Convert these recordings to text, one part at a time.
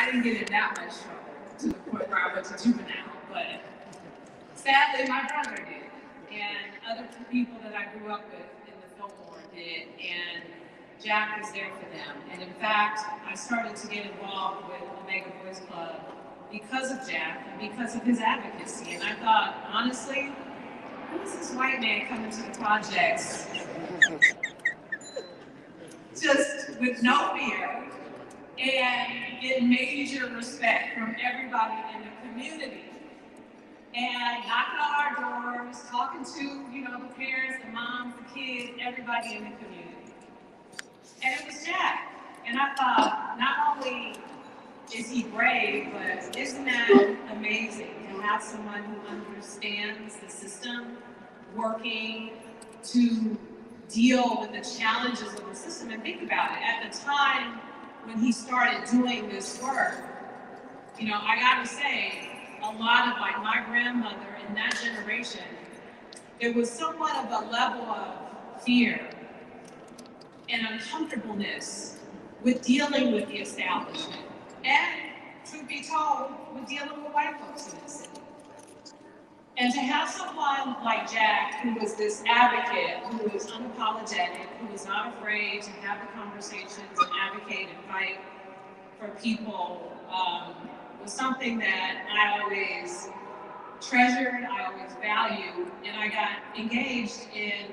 didn't get in that much trouble to the point where I went to juvenile, but sadly my brother did, and other people that I grew up with in the Fillmore did, and Jack was there for them. And in fact, I started to get involved with Omega Boys Club because of Jack and because of his advocacy. And I thought, honestly, who is this white man coming to the projects just with no fear and get major respect from everybody in the community, and knocking on our doors, talking to, the parents, the moms, the kids, everybody in the community. And it was Jack. And I thought, not only is he brave, but isn't that amazing to have someone who understands the system working to deal with the challenges of the system? And think about it, at the time when he started doing this work, I gotta say, a lot of like my grandmother in that generation, there was somewhat of a level of fear and uncomfortableness with dealing with the establishment. And truth be told, with dealing with white folks in the city. And to have someone like Jack, who was this advocate, who was unapologetic, who was not afraid to have the conversations and advocate and fight for people, was something that I always treasured, I always valued, and I got engaged in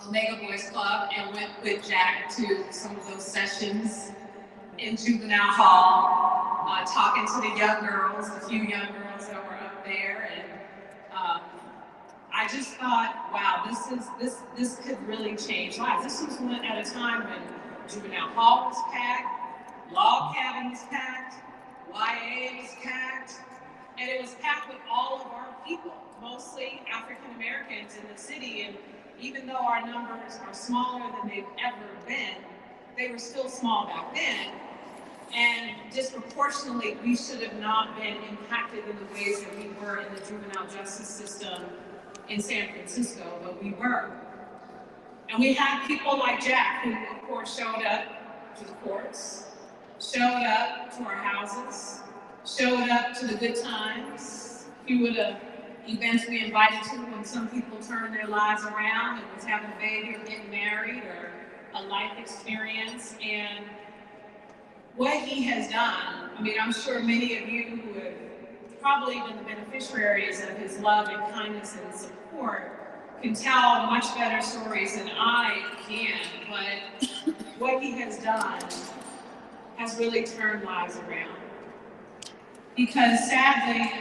Omega Boys Club and went with Jack to some of those sessions in juvenile hall, talking to the young girls, the few young girls that were up there, and I just thought, wow, this could really change lives. This was at a time when juvenile hall was packed, log cabin was packed, YA was packed, and it was packed with all of our people, mostly African Americans in the city. And even though our numbers are smaller than they've ever been, they were still small back then. And disproportionately, we should have not been impacted in the ways that we were in the juvenile justice system in San Francisco, but we were. And we had people like Jack, who of course showed up to the courts, showed up to our houses, showed up to the good times. He would have events we invited to when some people turned their lives around and was having a baby or getting married or a life experience. And what he has done, I'm sure many of you who have probably been the beneficiaries of his love and kindness and support can tell much better stories than I can, but what he has done has really turned lives around. Because sadly,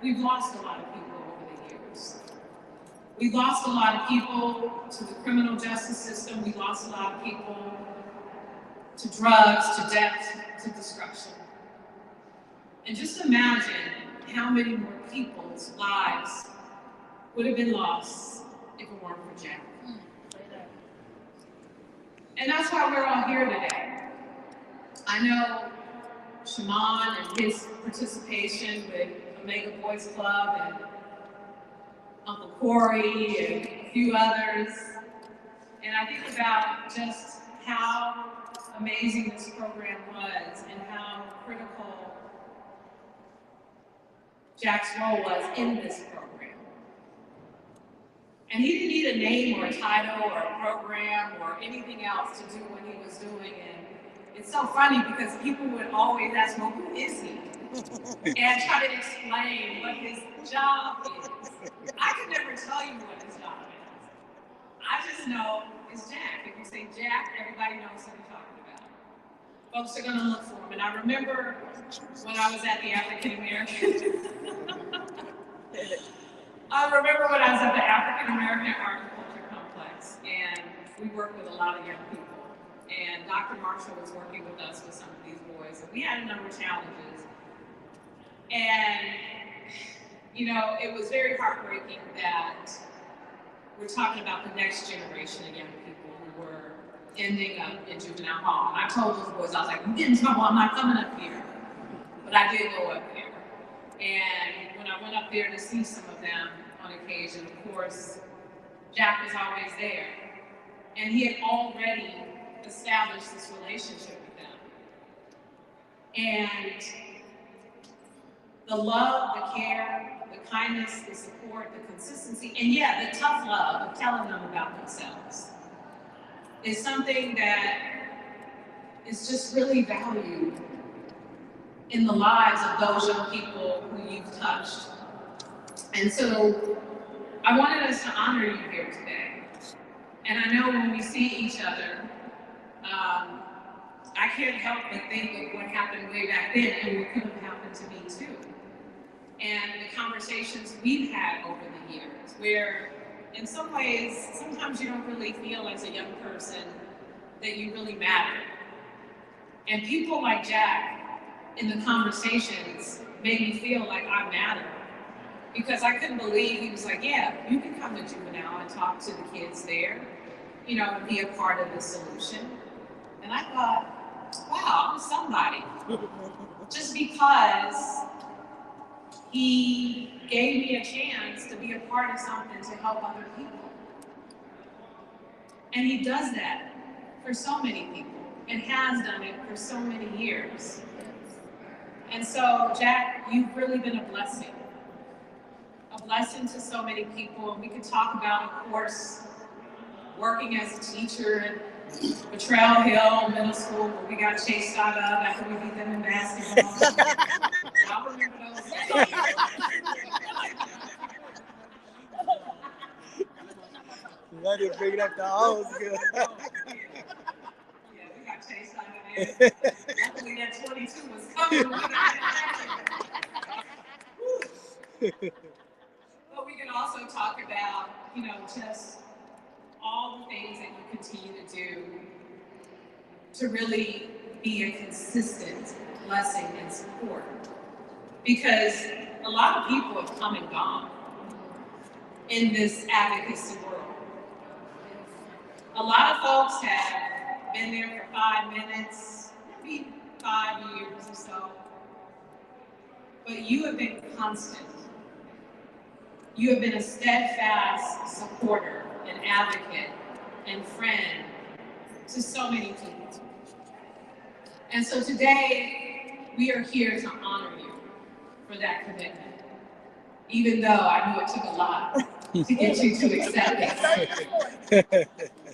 we've lost a lot of people over the years. We've lost a lot of people to the criminal justice system. We lost a lot of people to drugs, to death, to destruction. And just imagine how many more people's lives would have been lost if it weren't for Jack. And that's why we're all here today. I know Shaman and his participation with Omega Boys Club and Uncle Corey and a few others. And I think about just how amazing this program was and how critical Jack's role was in this program. And he didn't need a name or a title or a program or anything else to do what he was doing. And it's so funny because people would always ask, well, who is he? And try to explain what his job is. I could never tell you what his job is. I just know it's Jack. If you say Jack, everybody knows who you're talking about. Folks are going to look for him. And I remember when I was at the African American Art and Culture Complex, and we worked with a lot of young people. And Dr. Marshall was working with us with some of these boys, and we had a number of challenges. And, it was very heartbreaking that we're talking about the next generation of young people who were ending up in juvenile hall. And I told those boys, I was like, you get in trouble, I'm not coming up here. But I did go up there. And when I went up there to see some of them on occasion, of course, Jack was always there. And he had already established this relationship with them. And the love, the care, the kindness, the support, the consistency, and yeah, the tough love of telling them about themselves is something that is just really valued in the lives of those young people who you've touched. And so I wanted us to honor you here today. And I know when we see each other, I can't help but think of what happened way back then and what could have happened to me too. And the conversations we've had over the years, where in some ways, sometimes you don't really feel as a young person that you really matter. And people like Jack in the conversations made me feel like I matter. Because I couldn't believe he was like, yeah, you can come to Juvenile and talk to the kids there, you know, and be a part of the solution. And I thought, wow, I'm somebody. Just because he gave me a chance to be a part of something to help other people. And he does that for so many people and has done it for so many years. And so, Jack, you've really been a blessing to so many people. And we could talk about, of course, working as a teacher at Betrayal Hill Middle School, where we got chased out of after we beat them in basketball. I remember those days. I didn't bring it up the house. Yeah, we got chased out of there. Luckily, that 22 was coming. But we can also talk about, you know, just all the things that you continue to do to really be a consistent blessing and support. Because a lot of people have come and gone in this advocacy world. A lot of folks have been there for 5 minutes, maybe 5 years or so. But you have been constant. You have been a steadfast supporter and advocate and friend to so many people. And so today, we are here to honor you for that commitment. Even though I knew it took a lot to get you to accept it.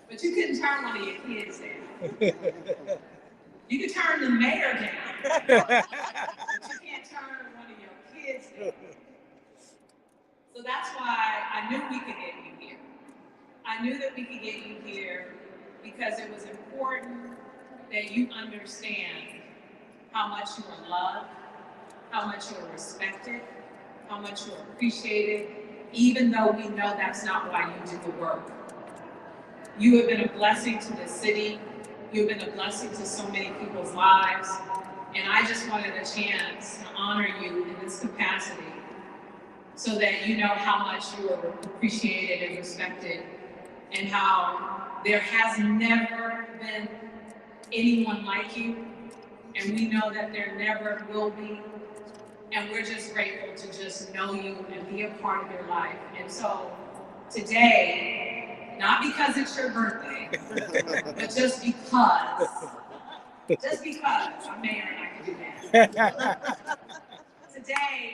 But you couldn't turn one of your kids down. You could turn the mayor down, but you can't turn one of your kids down. So that's why I knew we could get you here. I knew that we could get you here because it was important that you understand how much you are loved, how much you are respected, how much you are appreciated, even though we know that's not why you do the work. You have been a blessing to this city. You've been a blessing to so many people's lives. And I just wanted a chance to honor you in this capacity so that you know how much you are appreciated and respected and how there has never been anyone like you. And we know that there never will be. And we're just grateful to just know you and be a part of your life. And so today, not because it's your birthday, but just because I'm mayor and I can do that. Today,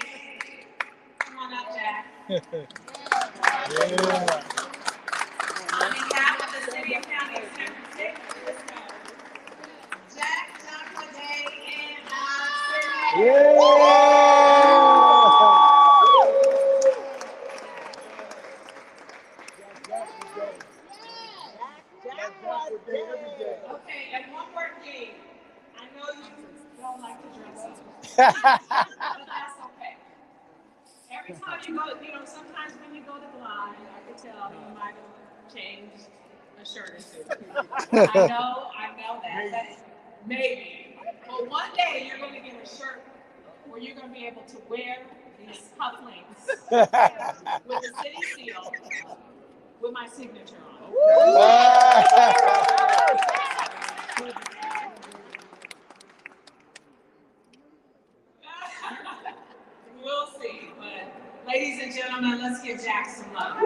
come on up, Jack. Yeah. On behalf of the City and County of San Francisco, Jack Day and I. Yeah. Okay, and one more thing. I know you don't like to dress up, but that's okay. Every time you go, you know, sometimes when you go to Glide, I could tell you might have changed a shirt or two. I know that maybe. But one day you're going to get a shirt where you're going to be able to wear these cufflinks with the city seal with my signature on it. We'll see, but ladies and gentlemen, let's give Jack some love.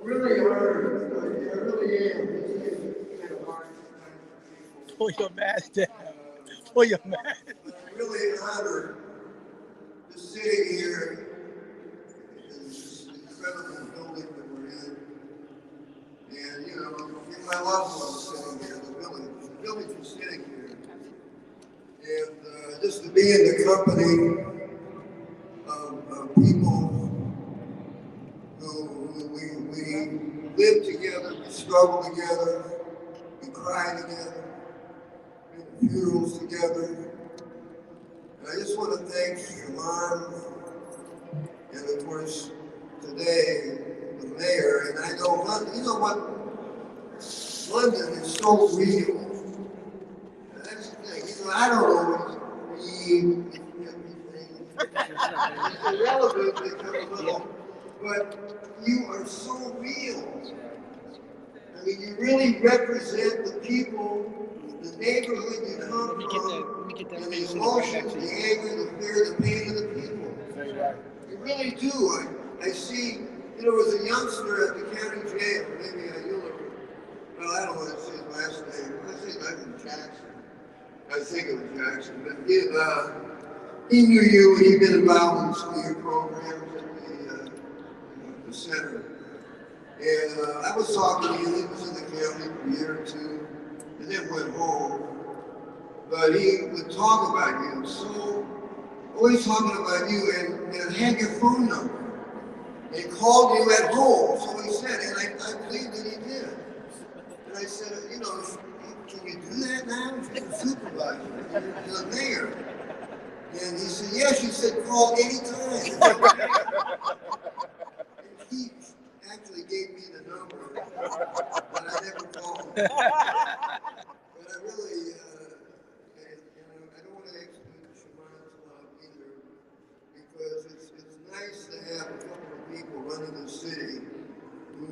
really honored. I really am. This is kind of hard to Pull your mask down. Pull your mask. I'm really honored to sit here in this incredible building that we're in. And, you know, my loved ones sitting here, the village is sitting here. And just to be in the company of people who we live together, we struggle together, we cry together, we have funerals together. And I just want to thank your mom and of course today the mayor. And I know London, you know what? London is so real. And that's the thing. You know, I don't always read everything. It's irrelevant to become a little, but you are so real. I mean, you really represent the people, the neighborhood you come from, and the emotions, the anger, the fear, the pain of the people. You really do. I see, you know, as a youngster at the county jail, maybe you'll well, I don't want to say his last name. I say Michael Jackson. I think it was Jackson, but he knew you, and he'd been involved in some of your programs at the center. And I was talking to him. He was in the county for a year or two, and then went home. But he would talk about you, so always talking about you, and had your phone number. He called you at home, so he said, and I believe that he did. And I said, you know, can you do that now? You're the supervisor, you're the mayor. And he said, yes. She said, call anytime. And he actually gave me the number, but I never called. But I really, I don't want to exclude Shaman's love either, because it's nice to have a couple of people running the city who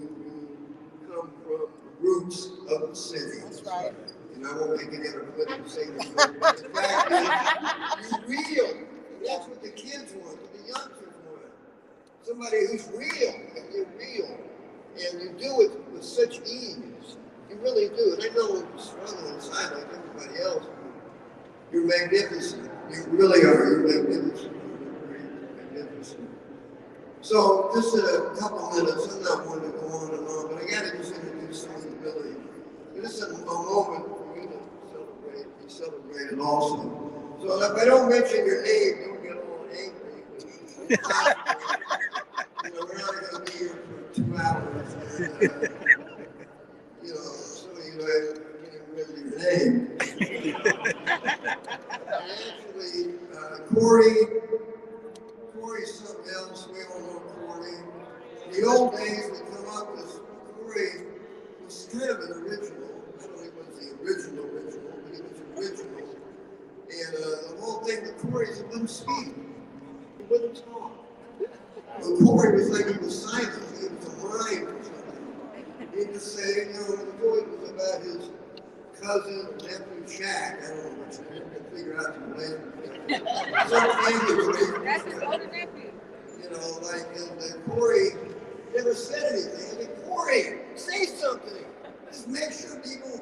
come from the roots of the city. That's right. And I won't make any other clip and say this, but the fact is, you're real. And that's what the kids want, what the youngsters want. Somebody who's real, and you're real. And you do it with such ease. You really do. And I know you're struggling inside like everybody else. You're magnificent. You really are. You're magnificent. You're magnificent. So, just in a couple minutes, I'm not going to go on and on, but I got to just introduce some of the ability. This is a moment for you to be celebrated also. So, if I don't mention your name, don't get all angry. You know, we're not going to be here for 2 hours. And, you know, some of you can't remember your name. Actually, Corey's something else. We all know Corey. In the old days, we come up with Corey was kind of an original. I don't think it was the original, but it was original. And the whole thing with Corey is he wouldn't speak. He wouldn't talk. Well, Corey was like he was silent. He was a mime or something. He'd just say, you know, the boy was about his cousin or nephew Shaq. I don't know which one. I can figure out the name. That's his older nephew. You know, like, and Corey never said anything. I mean, Corey, say something. Just make sure people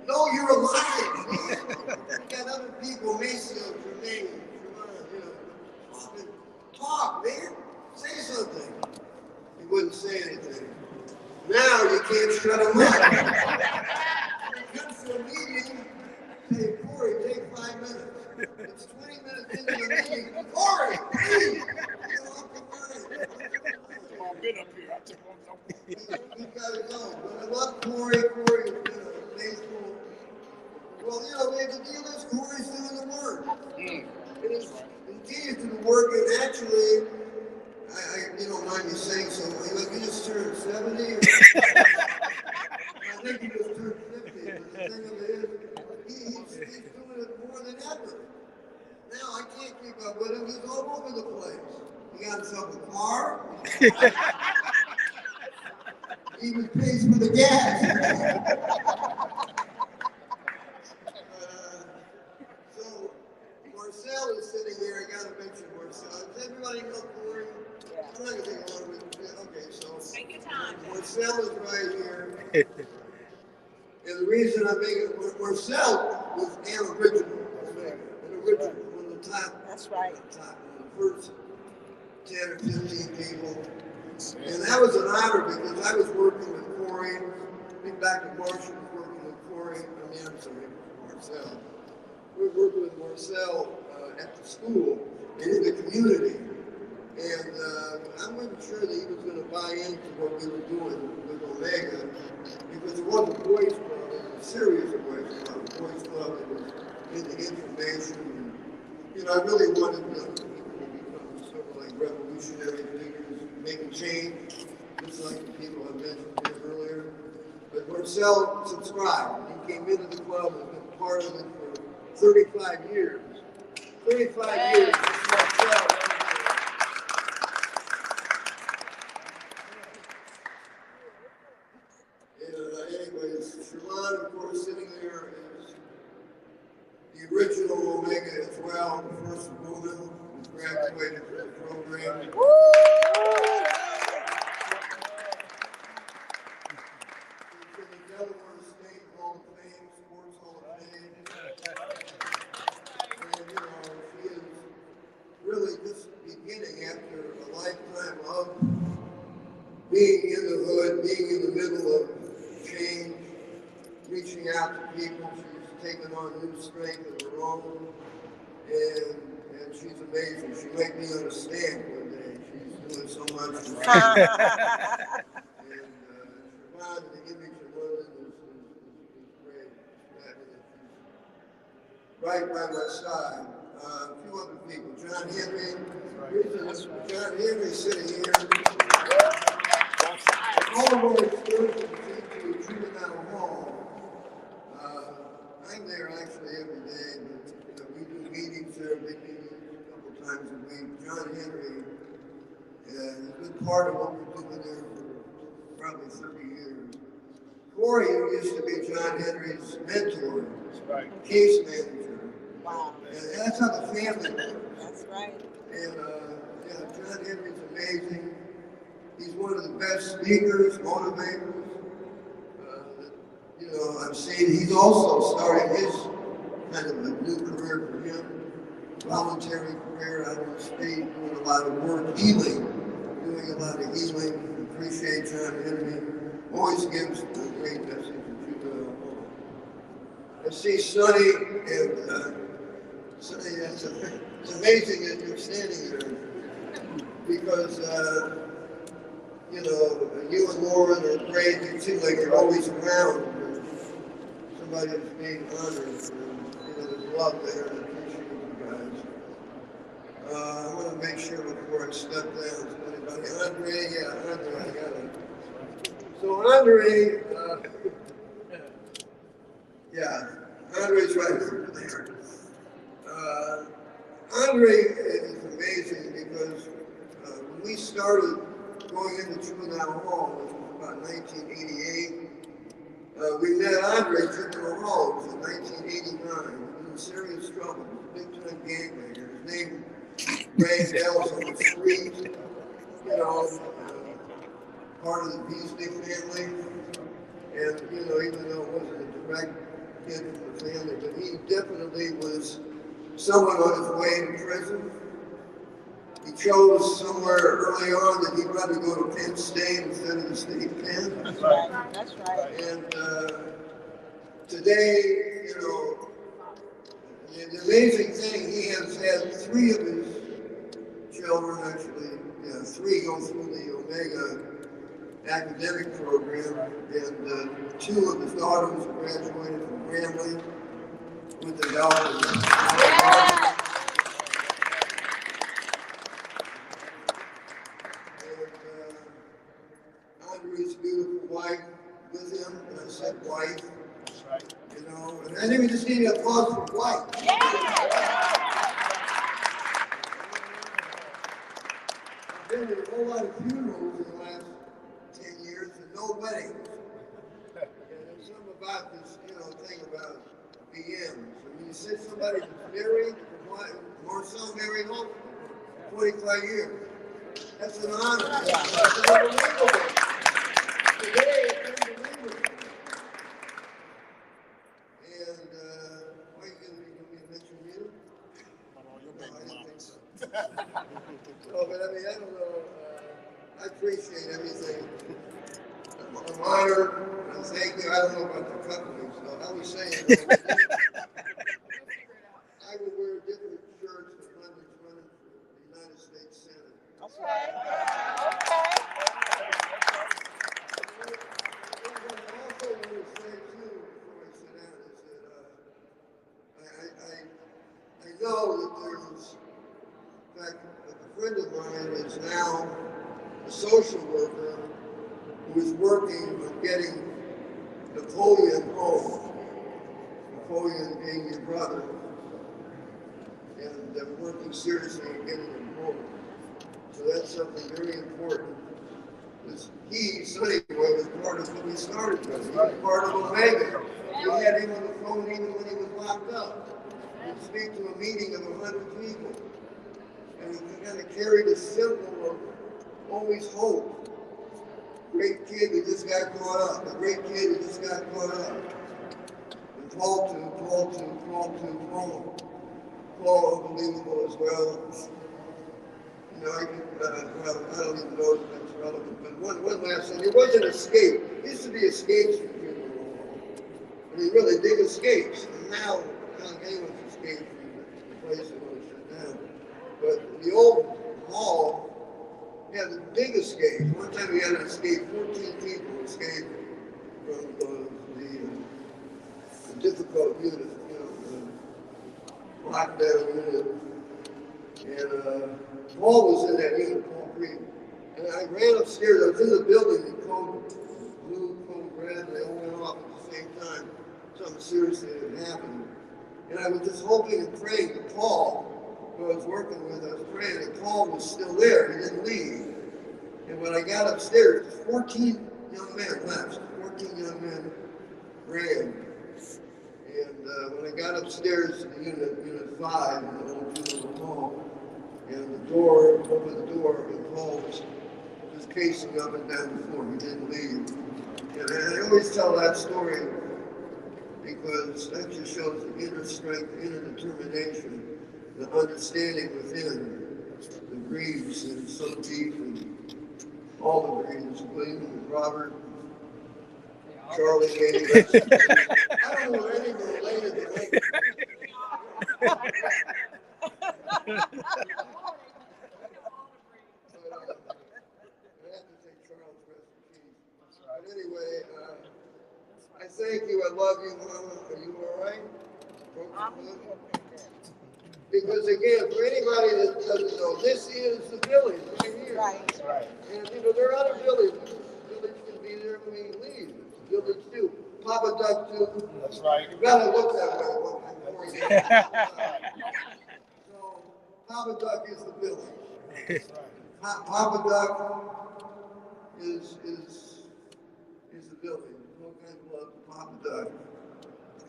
know you're alive, man. You got other people, Maceo, Jermaine, Jerron, you know, talk, man. Say something. He wouldn't say anything. Now you can't shut him up. He comes to a meeting, say, Corey, take 5 minutes. It's 20 minutes into the meeting. Corey, please! Get off the phone. I've been up here. I took one. He's got to go. But I love Corey. Corey has been a faithful. Well, you know, man, the deal is Corey's doing the work. And he's continues to do the work, and actually, you don't mind me saying so, like he just turned 70. Or, I think he just turned 50, but the thing of it is, he's doing it more than ever. Now I can't keep up with him. He's all over the place. He got himself a car. He even pays for the gas. So Marcel is sitting here. I got to mention Marcel. Does everybody know Corey? I'm not going to take a long way. Okay, so Take your time. Marcel Marcel is right here. And the reason I make it, Marcel was an original, one of the top. That's right. One of the first 10 or 15 people. And that was an honor because I was working with Corey. I think Dr. Marshall was working with Corey. I'm sorry, Marcel. We were working with Marcel at the school and in the community. And I wasn't sure that he was going to buy into what we were doing with Omega because it wasn't a boys club, it was a serious boys club. A boys club that was into information. And, I really wanted young people to become sort of like revolutionary figures, making change, just like the people I mentioned here earlier. But Marcel subscribed. He came into the club and has been part of it for 35 years. 35 years. Marcel. Anyways, Sherman, of course, sitting there is the original Omega as well, the first woman who graduated from the program. She's in the Delaware State Hall of Fame, Sports Hall of Fame. And, she is really just beginning after a lifetime of being in the hood, being in the middle of change, reaching out to people. She's taken on new strength of her own, and she's amazing. She might be on a stand one day. She's doing so much. And Siobhan, the image of London is great. Right by my side. A few other people. John Henry. John Henry sitting here. All of our excursions into Juvenile Hall. I'm there actually every day, but we do meetings there, big meetings a couple times a week. John Henry has been part of what we're doing there for probably 30 years. Corey, who used to be John Henry's mentor, case manager. Wow. And that's how the family works. That's right. And John Henry's amazing. He's one of the best speakers, motivators. I've seen. He's also starting his kind of a new career for him, voluntary career out of the state, doing a lot of work, doing a lot of healing. Appreciate John Henry. Always gives a great message to Juvenile Hall. I see Sonny, and Sonny, it's amazing that you're standing there because. You and Lauren are great. You seem like you're always around. Somebody that's being honored. There's love there, and I appreciate you guys. I want to make sure before I step down, anybody, Andre, I got it. So Andre, Andre's right over there. Andre is amazing because when we started going into Juvenile Hall, which was about 1988. We met Andre Juvenile Hall in 1989. He was in serious trouble. He was a big-time gangbanger. His name rang bells on the street. Part of the Beasley family. And, even though it wasn't a direct kid from the family, but he definitely was someone on his way to prison. He chose somewhere early on that he'd rather go to Penn State instead of the state pen. That's right. That's right. And today, the amazing thing, he has had 3 of his children, actually, 3 go through the Omega academic program, and 2 of his daughters graduated from Grambling with the doctorate. Yeah. Andre's beautiful wife with him, and I said wife. That's right. And I think we just need applause for wife. Yeah. I've been to a whole lot of funerals in the last 10 years and no weddings. And there's something about this, thing about BMs. When you say somebody that's married, Marcel married off for 25 years. That's an honor. That's unbelievable. No, but I mean, I don't know. I appreciate everything. I'm honored. And thank you. I don't know about the company, so I was saying, I would wear different shirts if I was running for the United States Senate. Okay. What I also want to say too, before I sit down, is that I know that there's, in fact, a friend of mine is now a social worker who is working on getting Napoleon home. Napoleon being your brother, and they're working seriously on getting him home. So that's something very important. Sonny Boy was part of what we started with. He was part of Omega. We had him on the phone even when he was locked up. He'd speak to a meeting of 100 people. And he kind of carried a symbol of always hope. Great kid who just got caught up. A great kid who just got caught up. And Paul, unbelievable as well. You know, I don't even know if that's relevant, but one last thing. It wasn't escape. It used to be escapes from people. I mean, really big escapes. And now anyone's escaped from the place that was shut down. But the old hall had a big escape. One time we had an escape, 14 people escaped from the difficult unit, the lockdown unit. And Paul was in that unit, Paul Green. And I ran upstairs, I was in the building, the code blue, code red, and they all went off at the same time. Something seriously had happened. And I was just hoping and praying that Paul, who I was working with, I was praying that Paul was still there, he didn't leave. And when I got upstairs, 14 young men left, 14 young men ran. And when I got upstairs to the unit 5, in the old juvenile hall, and the door, opened the door, and Paul was just pacing up and down the floor. He didn't leave. And I always tell that story because that just shows the inner strength, the inner determination, the understanding within the Greaves, and so deep, and all the Greaves, William, Robert, Charlie, Katie. I don't know anything related to them. But anyway, I thank you. I love you, Mama. Are you all right? Because again, for anybody that doesn't know, this is the village right here. Right. And there are other villages. The village can be there when we leave. It's the village too. Papa Duck too. That's right. You gotta look that way. So Papa Duck is the village. Papa Duck is the village. No kind of love to Papa Duck.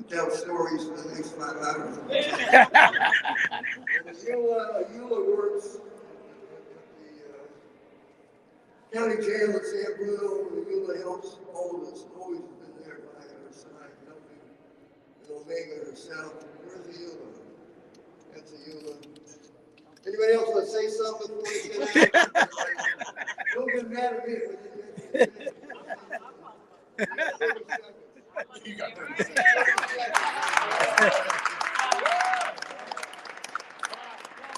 Tell stories for the next 5 hours. And Eula works at the county jail at San Bruno, and Eula helps all of us, always been there by our side, helping and Omega herself. Where's Eula? That's Eula. Anybody else want to say something before we get out? Don't get mad at me when you get to You got Well, that.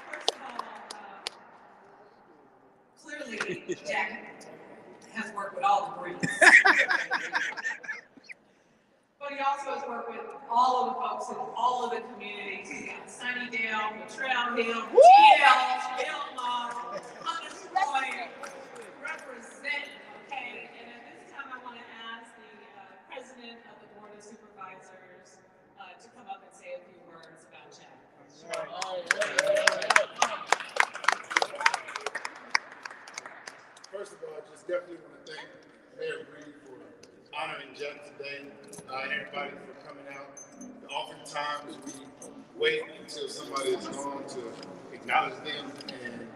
first of all, clearly Jack has worked with all the breeds. But he also has worked with all of the folks in all of the communities. He's got Sunnydale, Latrell Hill, TL, Belmont, Hunters Point, represent, okay? And at this time, I want to ask the president of the Board of Supervisors to come up and say a few words about Jack. First of all, I just definitely want to thank Mayor Green for honoring Jack today, everybody for coming out. Oftentimes we wait until somebody is gone to acknowledge them, and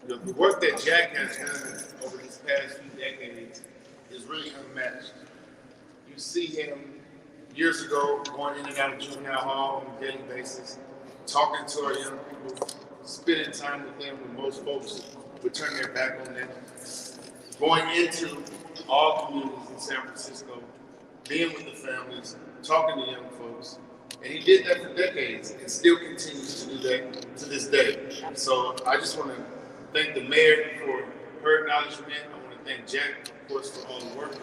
the work that Jack has done over these past few decades is really unmatched. You see him years ago going in and out of juvenile hall on a daily basis, talking to our young people, spending time with them when most folks would turn their back on them. Going into all communities in San Francisco, being with the families, talking to young folks. And he did that for decades and still continues to do that to this day. So I just want to thank the mayor for her acknowledgement. I want to thank Jack, of course, for all the work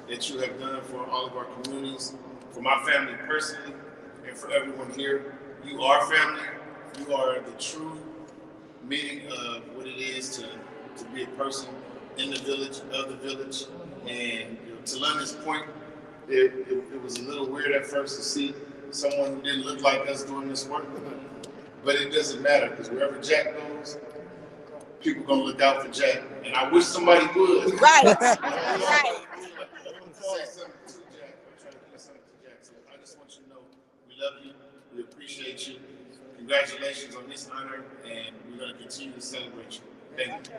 that you have done for all of our communities, for my family personally, and for everyone here. You are family. You are the true meaning of what it is to be a person in the village, of the village. And to London's point, it was a little weird at first to see someone who didn't look like us doing this work. But it doesn't matter, because wherever Jack goes, people gonna look out for Jack. And I wish somebody would. Right. Right. Say something to Jack. I'm trying to do something to Jack. So I just want you to know we love you, we appreciate you. Congratulations on this honor, and we're going to continue to celebrate you. Thank you.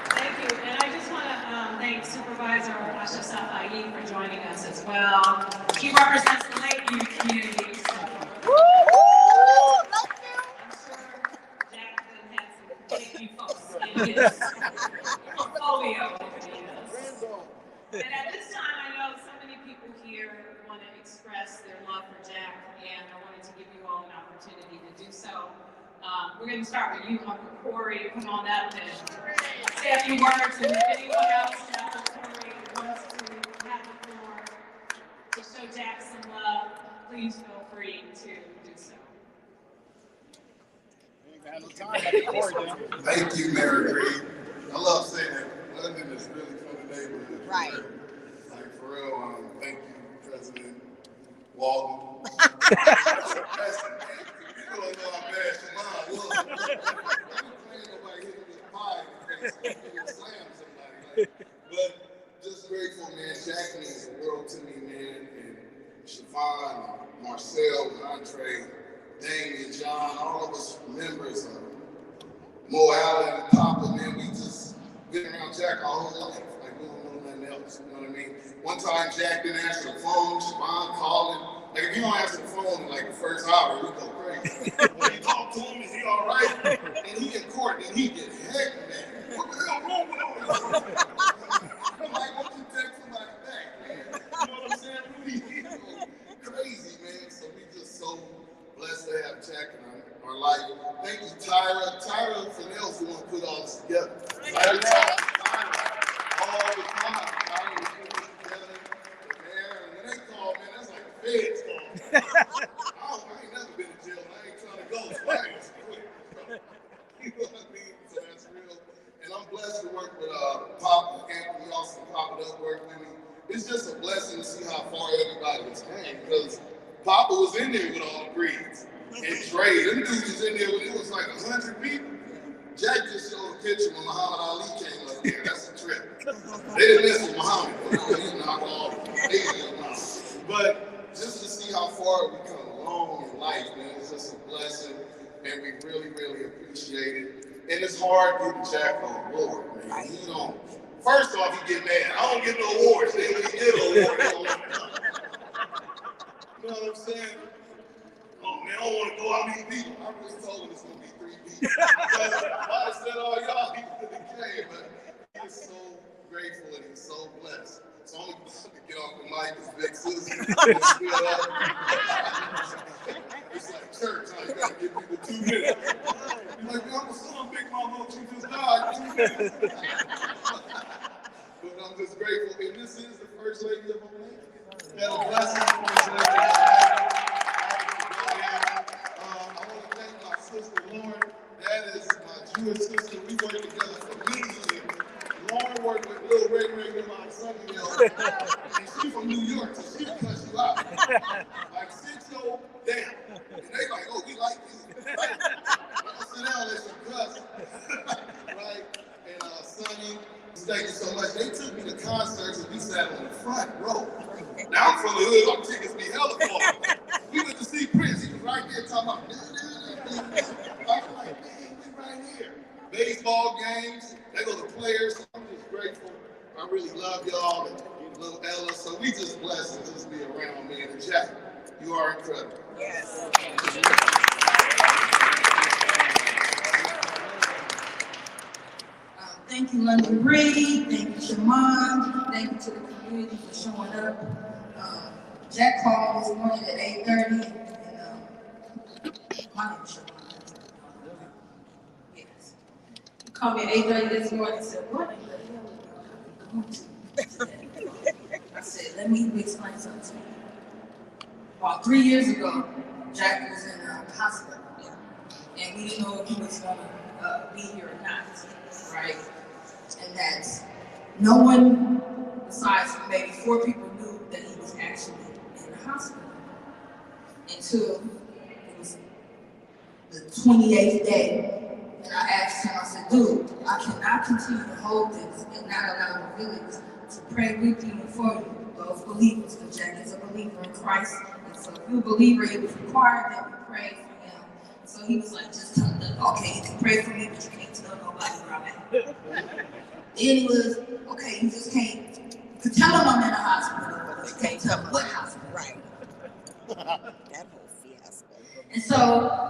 Thank you. And I just want to thank Supervisor Asha Safai for joining us as well. He represents the Lakeview community. So I'm sure Jack doesn't have some Lakeview folks in his portfolio. And at this time, I know so many people here want to express their love for Jack, and I wanted to give you all an opportunity to do so. We're going to start with you, Uncle Corey. Come on up and say a few words, and if anyone else in Uncle Corey wants to have the floor to show Jack some love, please feel free to do so. Thank you, Mary Reed. I love saying that. London is really from the neighborhood. Right. Like, for real, thank you, President Walton. You don't know how bad Shamon was. I ain't nobody hit him with a pie in the face. He would slam somebody. But just grateful, man. Jack means the world to me, man. And Siobhan, Marcel, Andre, Damien, John, all of us members of Mo Allen, Papa, man, we just been around Jack our whole life. Like, we don't know nothing else. You know what I mean? One time, Jack didn't answer the phone. Siobhan called him. Like, if you don't answer the phone in like the first hour, we go crazy. When you talk to him, is he all right? And he in court, and he get heck, man. What the hell wrong with all this? I'm like, why don't you text somebody back, man? You know what I'm saying? Really crazy, man. So we just so blessed to have Jack in our life. Thank you, Tyra. Tyra Fennell's the one who put all this together. I talk to Tyra all the time. Tyra was putting this together. And when they call, man, that's like the feds call. I ain't never been to jail. I ain't trying to go. So I ain't quit. You know what I mean? So that's real. And I'm blessed to work with Papa Anthony Austin. Papa does work with me. It's just a blessing to see how far everybody has came, because Papa was in there with all the breeds. And Trey, them dudes was in there when it was like 100 people. Jack just showed a picture when Muhammad Ali came up there. That's a trip. They didn't mess with Muhammad, but he knocked all 80 of them out. But just to see how far we come along in life, man, it's just a blessing. And we really, really appreciate it. And it's hard getting Jack an award, man. He don't. First off, he get mad. I don't get no awards. Then when he get an award, they don't want to come. You know what I'm saying? Oh man, I don't want to go out and meet people. I really told him it's gonna be 3 people. I said all y'all people to the game, but he's so grateful and he's so blessed. So I'm about to get off the mic as big sister. It's like church, how you gotta give people 2 minutes. You're like, I'm so big mama, she just died 2 minutes. But I'm just grateful. And this is the first lady of my life. Had a blessing for me. I want to thank my sister Lauren. That is my Jewish sister. We worked together for many years. Lauren worked with Lil Ray Ray in my Sunnyvale. And she's from New York, so she'll cuss you out. Like, sit your down. And they like, oh, we like you. Right? Sit down, let you cuss. Right? And Sonny, thank you so much. They took me to concerts and we sat on the front row. Now I'm from the hood, our tickets be hella far. We went to see Prince. He was right there talking about, I'm like, man, we right here. Baseball games, they go to players. I'm just grateful. I really love y'all and little Ella. So we just blessed to just be around, man. And Jack, You are incredible. Yes. Thank you, London Reed. Thank you, Shamon. Thank you to the community for showing up. Jack called this morning at 8:30, and my name is Shamon. Yes. He called me at 8:30 this morning and said, "What in the hell are you going to?" I said, "Let me explain something to you. About 3 years ago, Jack was in the hospital, and we didn't know if he was going to be here or not, right? And that no one besides maybe 4 people knew that he was actually in the hospital until it was the 28th day. And I asked him, I said, dude, I cannot continue to hold this and not allow the village to pray with you and for you, those believers, because Jack is a believer in Christ. And so if you're a believer, it was required that we pray for him. So he was like, just tell them, okay, you can pray for me, but you can't tell nobody where I'm at. Then he was, okay, you just can't, you can tell them I'm in a hospital, but you can't tell them what hospital. Right. That whole fiasco. And so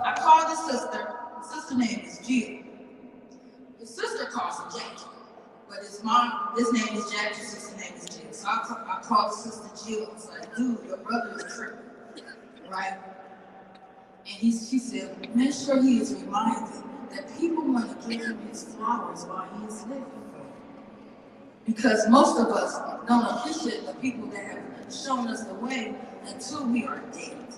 I called his sister. His sister's name is Jill. His sister calls him Jack, but his name is Jack, his sister's name is Jill. So I called his sister Jill and was like, dude, your brother is tripping, right? And she said, make sure he is reminded that people want to give him his flowers while he is living. Because most of us don't appreciate the people that have shown us the way until we are dead.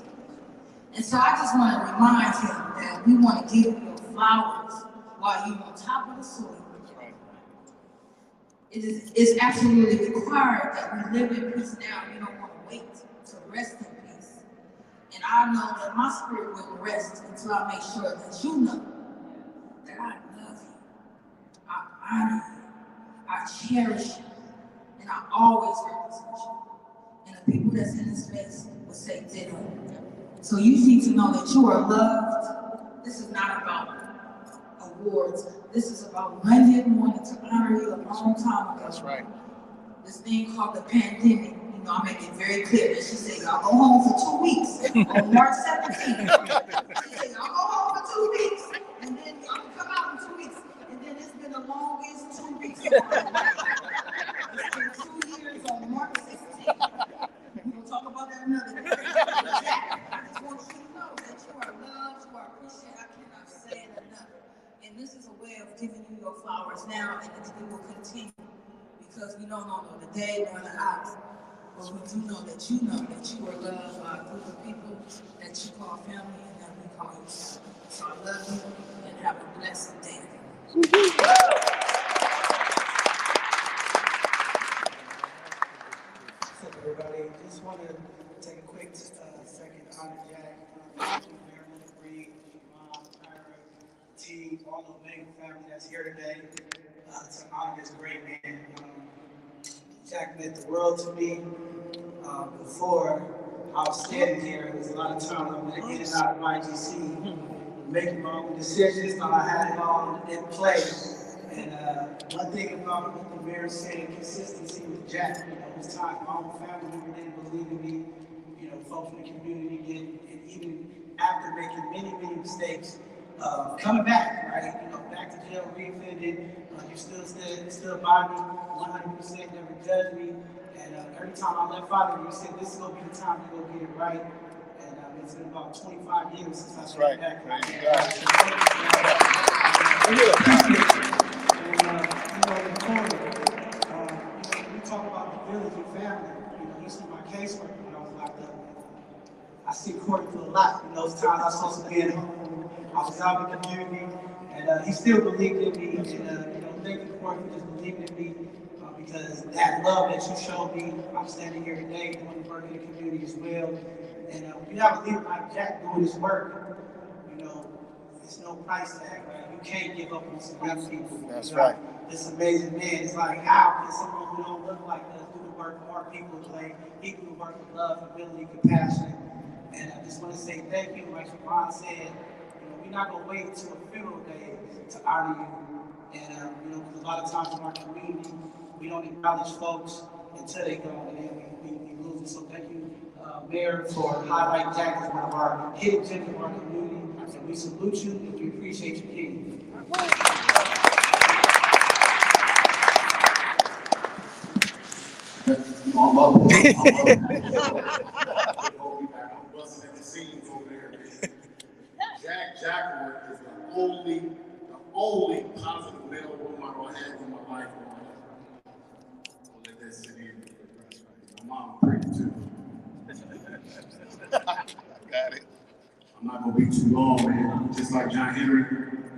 And so I just want to remind him that we want to give you your flowers while you're on top of the soil. It's absolutely required that we live in peace now. We don't want to wait to rest in peace. And I know that my spirit will rest until I make sure that you know that I love you, I honor you, I cherish you, and I always represent you. And the people that's in this space will say ditto. So you need to know that you are loved. This is not about awards. This is about Monday morning to honor you a long time ago. That's right. This thing called the pandemic, I make it very clear that she said, y'all go home for 2 weeks on March 17th. She said, y'all go home for 2 weeks, and then y'all can come out in 2 weeks. And then it's been the longest 2 weeks of our life. It's been 2 years on March 16th. We'll talk about that another day. I just want you to know that you are loved, you are appreciated. I cannot say it enough. And this is a way of giving you your flowers now, and it will continue. Because we don't know the day nor the hour. But we do know that you are loved by a group of people that you call family and that we call you family. So I love you and have a blessed day. What's up, everybody? Just want to take a quick second to honor Jack. Thank you, Marilyn, Reed, Mom, Ira, T, all the Omega family that's here today to honor this great man. Jack meant the world to me. Before I was standing here, there's a lot of times I went in and out of IGC, making my own decisions, thought I had it all in place. And one thing about what the mayor said, consistency with Jack, it was times my own family member didn't believe in me, folks in the community did, and even after making many, many mistakes, coming back, right? Back to jail, reoffended, you still by me, 100%, never judged me. And every time I left out of you said, this is going to be the time to go get it right. And it's been about 25 years since I came back. Right. We talk about the village and family. Used to be my caseworker when I was locked up. I see Courtney for a lot. Those times I was supposed to be at home. I was out in the community, and he still believed in me. And thank you, Courtney, for just believing in me. Because that love that you showed me, I'm standing here today doing the work in the community as well. And when you have a leader like Jack doing his work, there's no price tag, right? You can't give up on some young people. That's right. This amazing man. It's like, how can someone who don't look like us do the work of our people, like people who work with love, humility, compassion? And I just want to say thank you. Like Siobhan said, we're not going to wait until a funeral day to honor you. And, because a lot of times in our community, we don't acknowledge folks until they go, and then we lose it. So thank you Mayor, for highlighting Jack as one of our hidden gems of our community. And we salute you and we appreciate you here. I'm busting at the seams over there. Jack Jackwood is the only positive male role model I had in my life. I'll let that sit in. My mom prayed too. Got it. I'm not gonna be too long, man. Just like John Henry,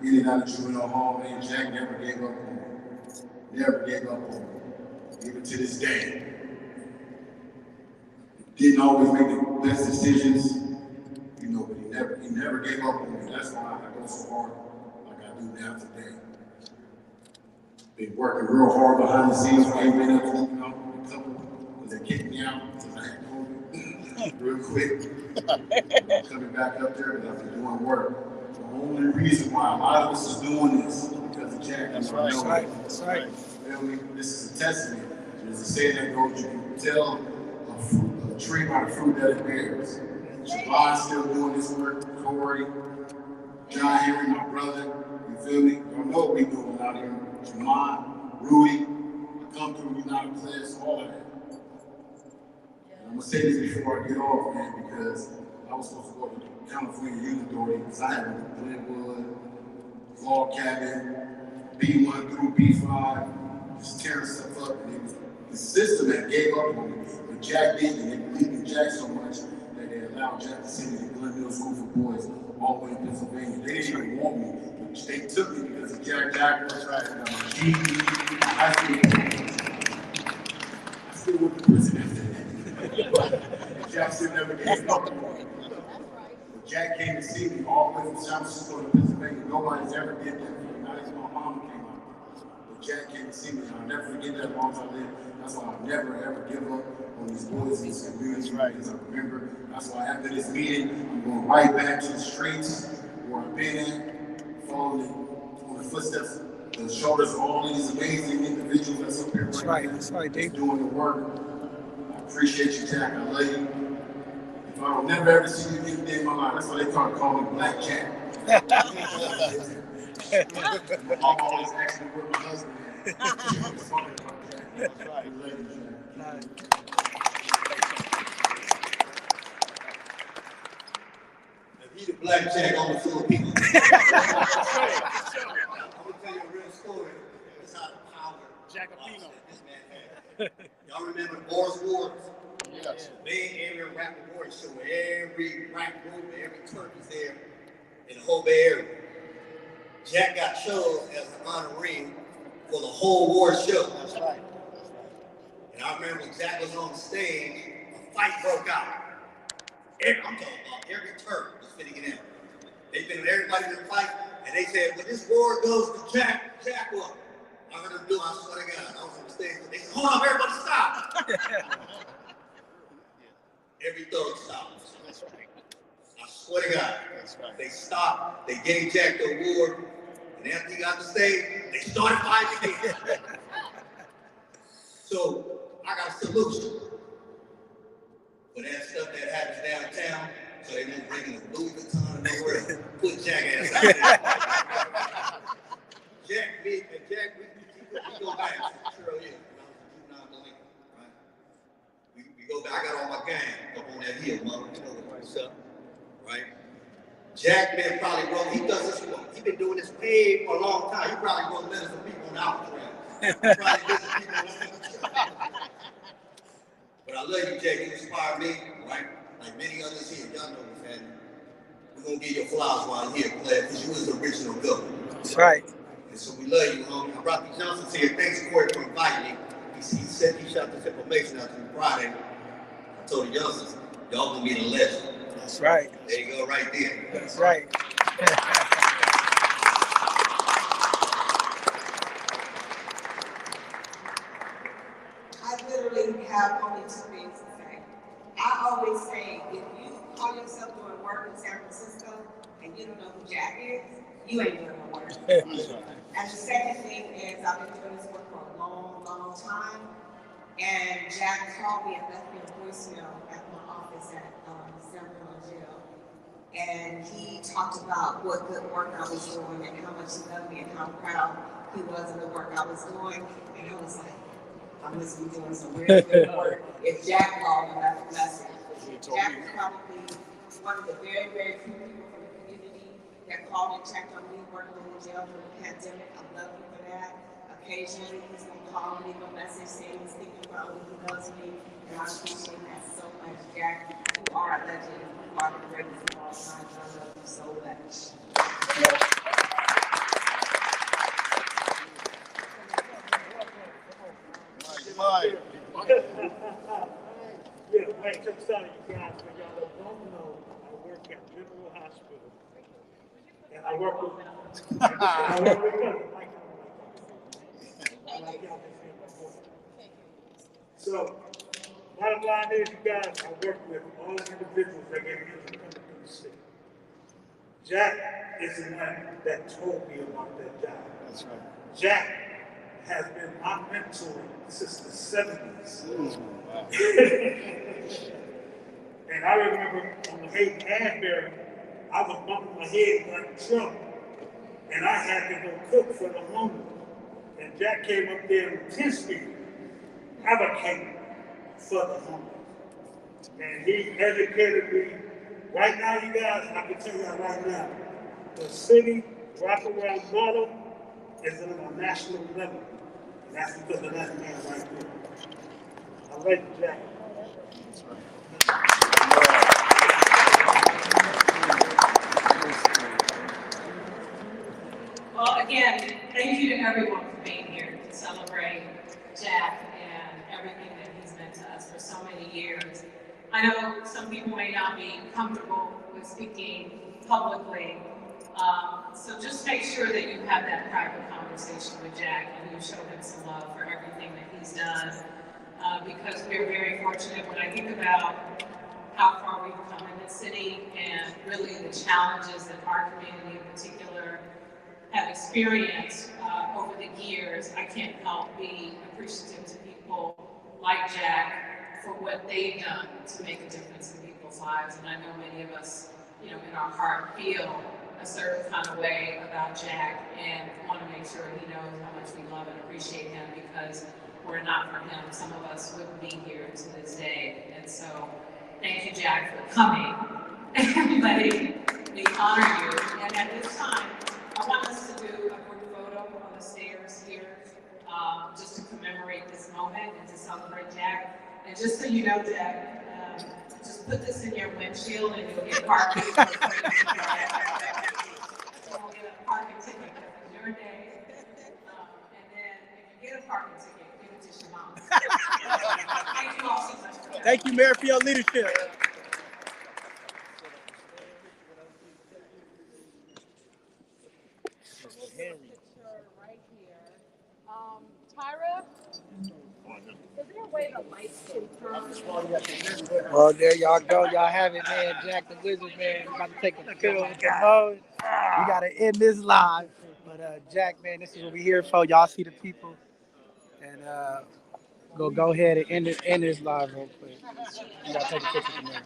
in and out of juvenile hall, man, Jack never gave up on me. Never gave up on me. Even to this day. Didn't always make the best decisions, you know, but he never gave up on me. That's why I go so hard like I do now today. Been working real hard behind the scenes. I ain't been able to, you know, a couple, because they kicked me out because I had COVID real quick. Coming back up there because I've been doing work. The only reason why a lot of us is doing this is because of Jack. That's right. That's right. Feel me? This is a testament. There's a saying that goes, you can tell a tree by the fruit that it bears. Javon's still doing this work. Corey, John Henry, my brother. You feel me? Y'all know what we doing out here. Jamon, Rudy, I come through United Players, all of that. And I'm gonna say this before I get off, man, because I was supposed to go to the California Youth Authority because I had went to Glenwood, Log Cabin, B1 through B5, just tearing stuff up. And it was the system that gave up on me. But Jack did, and they believed in Jack so much that they allowed Jack to send me to Glen Middle School for Boys all the way in Pennsylvania. They didn't even want me, but they took me because of Jack was right. And I'm a GD, high school. I still went to prison after that. But Jack still never gave up on me. But Jack came to see me all the way from San Francisco to Pennsylvania. Nobody's ever did that. Not even my mama came out. But Jack came to see me. I'll never forget that as long as I live. That's why I'll never ever give up on these boys in this community. Because I remember, that's why after this meeting, I'm going right back to the streets where I've been at, following on the footsteps, the shoulders of all these amazing individuals that's up here right now. That's right, Dave. Doing the work. I appreciate you, Jack. I love you. If I will never ever see you again in my life, that's why they call me Black Jack. My mom always asked me where my husband is. That's right. If he the Black Jack on the Philippines. I'm gonna tell you a real story. This is how the power Jackapino. This man had. Y'all remember Boris Wars? Yes. Big area rap award show where every rap group, every Turk is there in the whole Bay Area. Jack got chosen as an honoree for the whole war show. That's right. And I remember when Jack was on the stage, a fight broke out. I'm talking about every Turk was fitting it in. They've been with everybody in the fight, and they said, when this war goes to Jack, Jack will. I heard them do, I swear to God, I was on the stage, they said, hold on, everybody stop. Every thug stopped. That's right. I swear to God. That's right. They stopped, they gave Jack the award, and after he got the stage, they started fighting again. So, I got a solution for that stuff that happens downtown, so they won't bring in a Louis Vuitton or nowhere else. Put Jack ass out there. Jack, we go back to Trail Hill. When I was a juvenile delinquent, right? We go back, I got all my gang up on that hill, mother, you know what's up, right? Jack man probably wrote, he does this, he been doing this way for a long time. He probably wrote letters to people on our trail. He probably did some people on our trail. But I love you, Jack. You inspire me, right? Like many others here. Y'all know this, man. We're going to give you flowers while you're here, Claire, because you was the original governor. That's right. And so we love you, homie. I brought the Johnsons here. Thanks, Corey, for inviting me. He said he shot this information out to me Friday. I told the Johnsons, y'all going to be the legend. That's right. There you go, right there. That's right. I literally have only two things to say. I always say, if you call yourself doing work in San Francisco and you don't know who Jack is, you ain't doing no work. And the second thing is, I've been doing this work for a long, long time. And Jack called me and left me a voicemail at my office office at San Bruno Jail. And he talked about what good work I was doing and how much he loved me and how proud he was of the work I was doing. And I was like, I must be doing some really good work if Jack called and left a message. Jack was probably one of the very, very few people from the community that called and checked on me working in the jail during the pandemic. I love you for that. Occasionally, he's going to call and leave a message saying he's thinking about me, he loves me, and I appreciate that so much. Jack, you are a legend. You are the greatest of all time. I love you so much. Yeah, wait, check this out, you guys. For y'all that don't know, I work at General Hospital. And I work with So, bottom line is, you guys, I work with all individuals that get injured coming through the city. Jack is the one that told me about that job. That's right. Jack has been my mentor since the 70s. Wow. And I remember on the Hayden Asbury, I was bumping my head like a truck, and I had to go cook for the homeless. And Jack came up there with 10 speed, advocating for the homeless. And he educated me. Right now, you guys, I can tell you right now, the city wraparound model is on a national level. And that's because of that man right there. I like you, Jack. That's right. Well, again, thank you to everyone for being here to celebrate Jack and everything that he's meant to us for so many years. I know some people may not be comfortable with speaking publicly, so just make sure that you have that private conversation with Jack and you show him some love for everything that he's done, because we're very fortunate. When I think about how far we've come in this city and really the challenges that our community in particular have experienced over the years, I can't help be appreciative to people like Jack for what they've done to make a difference in people's lives. And I know many of us, in our heart feel a certain kind of way about Jack and want to make sure he knows how much we love and appreciate him, because were it not for him, some of us wouldn't be here to this day. And so thank you, Jack, for coming and letting me honor you. And at this time, I want us to do a group photo on the stairs here, just to commemorate this moment and to celebrate Jack. And just so you know, Jack, just put this in your windshield and you'll get parking. You'll get a parking ticket for your day. And then if you get a parking ticket, give it to Shimon. Thank you all so much for that. Thank you, Mayor, for your leadership. Right here. Tyra, is there a way the lights can turn? Well, there y'all go. Y'all have it, man. Jack the Lizard, man. We're about to take a pill with the mode. We got to end this live. But, Jack, man, this is what we're here for. Y'all see the people. And go ahead and end this live real quick. You got to take a picture of the man.